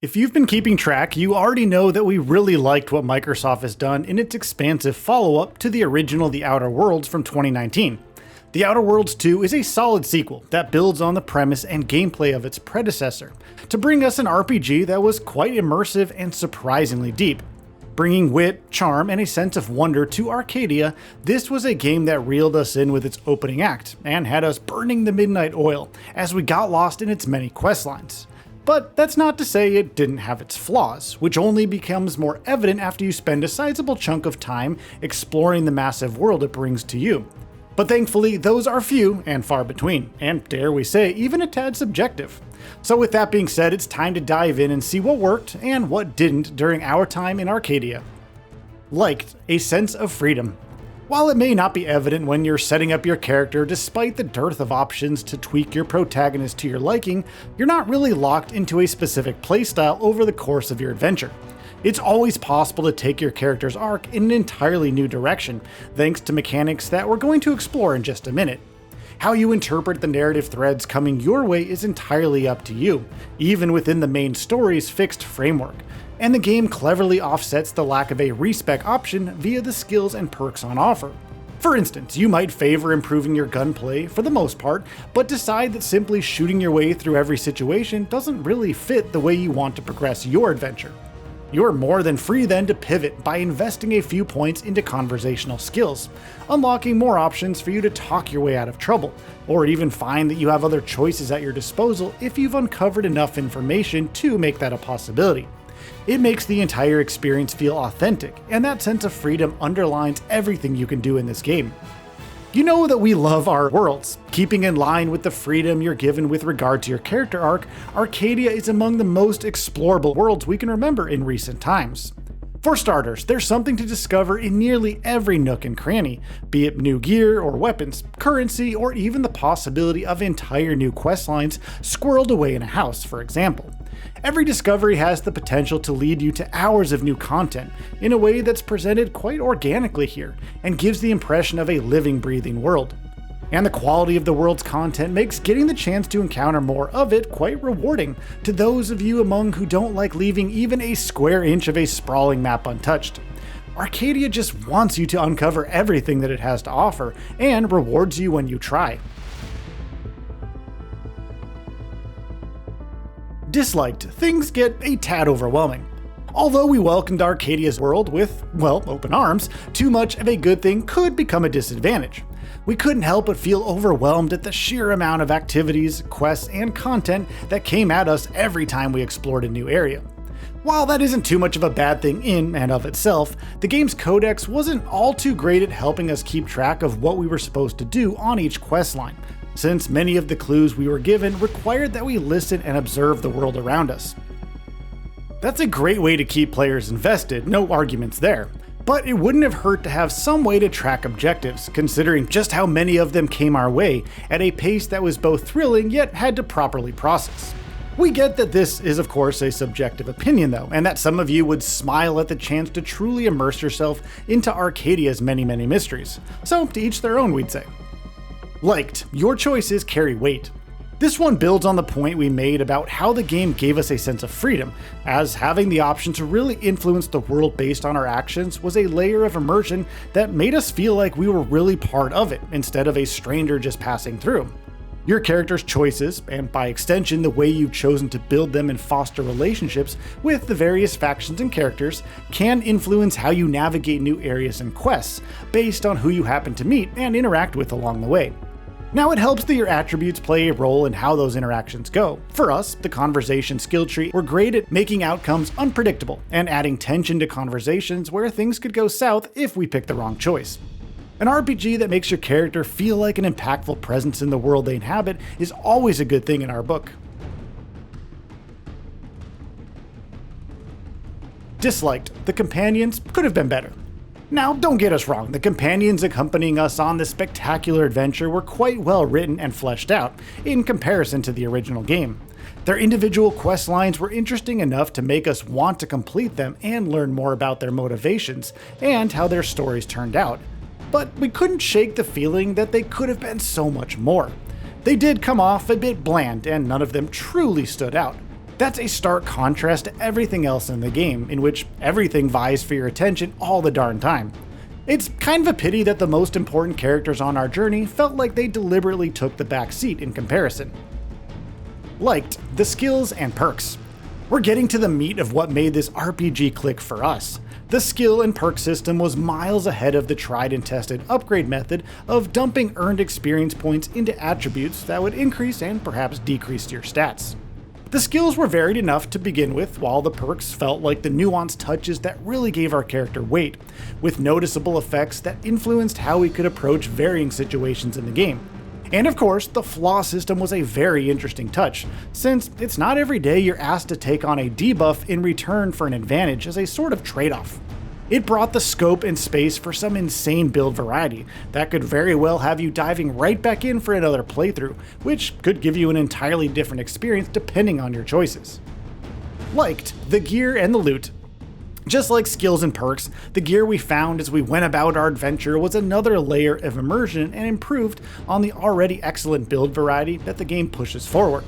If you've been keeping track, you already know that we really liked what Microsoft has done in its expansive follow-up to the original The Outer Worlds from 2019. The Outer Worlds 2 is a solid sequel that builds on the premise and gameplay of its predecessor, to bring us an RPG that was quite immersive and surprisingly deep. Bringing wit, charm, and a sense of wonder to Arcadia, this was a game that reeled us in with its opening act, and had us burning the midnight oil as we got lost in its many questlines. But that's not to say it didn't have its flaws, which only becomes more evident after you spend a sizable chunk of time exploring the massive world it brings to you. But thankfully, those are few and far between, and dare we say, even a tad subjective. So with that being said, it's time to dive in and see what worked and what didn't during our time in Arcadia. Liked: a sense of freedom. While it may not be evident when you're setting up your character, despite the dearth of options to tweak your protagonist to your liking, you're not really locked into a specific playstyle over the course of your adventure. It's always possible to take your character's arc in an entirely new direction, thanks to mechanics that we're going to explore in just a minute. How you interpret the narrative threads coming your way is entirely up to you, even within the main story's fixed framework. And the game cleverly offsets the lack of a respec option via the skills and perks on offer. For instance, you might favor improving your gunplay for the most part, but decide that simply shooting your way through every situation doesn't really fit the way you want to progress your adventure. You're more than free then to pivot by investing a few points into conversational skills, unlocking more options for you to talk your way out of trouble, or even find that you have other choices at your disposal if you've uncovered enough information to make that a possibility. It makes the entire experience feel authentic, and that sense of freedom underlines everything you can do in this game. You know that we love our worlds. Keeping in line with the freedom you're given with regard to your character arc, Arcadia is among the most explorable worlds we can remember in recent times. For starters, there's something to discover in nearly every nook and cranny, be it new gear or weapons, currency, or even the possibility of entire new questlines squirreled away in a house, for example. Every discovery has the potential to lead you to hours of new content in a way that's presented quite organically here and gives the impression of a living, breathing world. And the quality of the world's content makes getting the chance to encounter more of it quite rewarding to those of you among who don't like leaving even a square inch of a sprawling map untouched. Arcadia just wants you to uncover everything that it has to offer and rewards you when you try. Disliked: things get a tad overwhelming. Although we welcomed Arcadia's world with, well, open arms, too much of a good thing could become a disadvantage. We couldn't help but feel overwhelmed at the sheer amount of activities, quests, and content that came at us every time we explored a new area. While that isn't too much of a bad thing in and of itself, the game's codex wasn't all too great at helping us keep track of what we were supposed to do on each questline, since many of the clues we were given required that we listen and observe the world around us. That's a great way to keep players invested, no arguments there. But it wouldn't have hurt to have some way to track objectives, considering just how many of them came our way at a pace that was both thrilling yet had to properly process. We get that this is of course a subjective opinion though, and that some of you would smile at the chance to truly immerse yourself into Arcadia's many mysteries. So to each their own, we'd say. Liked: your choices carry weight. This one builds on the point we made about how the game gave us a sense of freedom, as having the option to really influence the world based on our actions was a layer of immersion that made us feel like we were really part of it instead of a stranger just passing through. Your character's choices, and by extension the way you've chosen to build them and foster relationships with the various factions and characters, can influence how you navigate new areas and quests based on who you happen to meet and interact with along the way. Now, it helps that your attributes play a role in how those interactions go. For us, the conversation skill tree were great at making outcomes unpredictable and adding tension to conversations where things could go south if we picked the wrong choice. An RPG that makes your character feel like an impactful presence in the world they inhabit is always a good thing in our book. Disliked: the companions could have been better. Now, don't get us wrong, the companions accompanying us on this spectacular adventure were quite well written and fleshed out, in comparison to the original game. Their individual quest lines were interesting enough to make us want to complete them and learn more about their motivations and how their stories turned out. But we couldn't shake the feeling that they could have been so much more. They did come off a bit bland, and none of them truly stood out. That's a stark contrast to everything else in the game, in which everything vies for your attention all the darn time. It's kind of a pity that the most important characters on our journey felt like they deliberately took the back seat in comparison. Liked, the skills and perks. We're getting to the meat of what made this RPG click for us. The skill and perk system was miles ahead of the tried and tested upgrade method of dumping earned experience points into attributes that would increase and perhaps decrease your stats. The skills were varied enough to begin with, while the perks felt like the nuanced touches that really gave our character weight, with noticeable effects that influenced how we could approach varying situations in the game. And of course, the flaw system was a very interesting touch, since it's not every day you're asked to take on a debuff in return for an advantage as a sort of trade-off. It brought the scope and space for some insane build variety that could very well have you diving right back in for another playthrough, which could give you an entirely different experience depending on your choices. Liked, the gear and the loot. Just like skills and perks, the gear we found as we went about our adventure was another layer of immersion and improved on the already excellent build variety that the game pushes forward.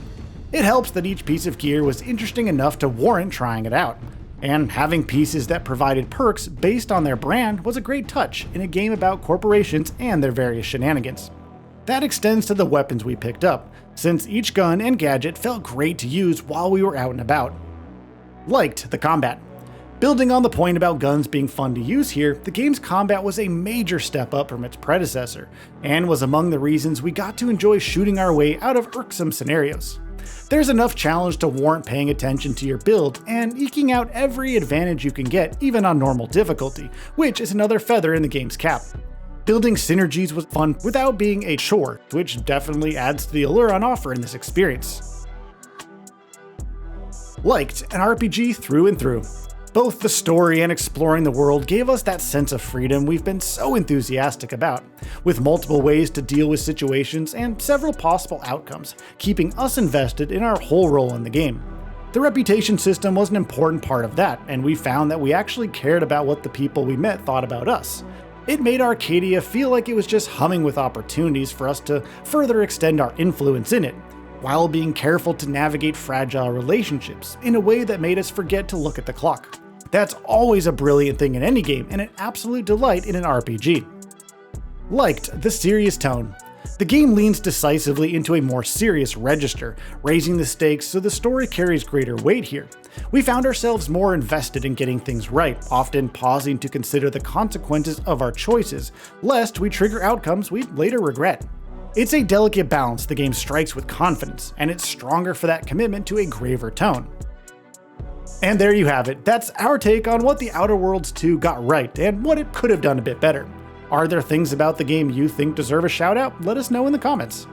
It helps that each piece of gear was interesting enough to warrant trying it out, and having pieces that provided perks based on their brand was a great touch in a game about corporations and their various shenanigans. That extends to the weapons we picked up, since each gun and gadget felt great to use while we were out and about. Liked the combat. Building on the point about guns being fun to use here, the game's combat was a major step up from its predecessor, and was among the reasons we got to enjoy shooting our way out of irksome scenarios. There's enough challenge to warrant paying attention to your build and eking out every advantage you can get, even on normal difficulty, which is another feather in the game's cap. Building synergies was fun without being a chore, which definitely adds to the allure on offer in this experience. Liked, an RPG through and through. Both the story and exploring the world gave us that sense of freedom we've been so enthusiastic about, with multiple ways to deal with situations and several possible outcomes, keeping us invested in our whole role in the game. The reputation system was an important part of that, and we found that we actually cared about what the people we met thought about us. It made Arcadia feel like it was just humming with opportunities for us to further extend our influence in it, while being careful to navigate fragile relationships in a way that made us forget to look at the clock. That's always a brilliant thing in any game and an absolute delight in an RPG. Liked the serious tone. The game leans decisively into a more serious register, raising the stakes so the story carries greater weight here. We found ourselves more invested in getting things right, often pausing to consider the consequences of our choices, lest we trigger outcomes we'd later regret. It's a delicate balance the game strikes with confidence, and it's stronger for that commitment to a graver tone. And there you have it. That's our take on what The Outer Worlds 2 got right and what it could have done a bit better. Are there things about the game you think deserve a shout out? Let us know in the comments.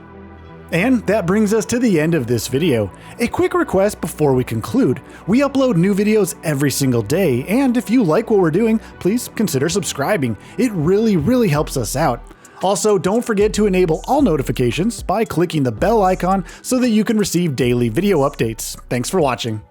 And that brings us to the end of this video. A quick request before we conclude. We upload new videos every single day, and if you like what we're doing, please consider subscribing. It really helps us out. Also, don't forget to enable all notifications by clicking the bell icon so that you can receive daily video updates. Thanks for watching.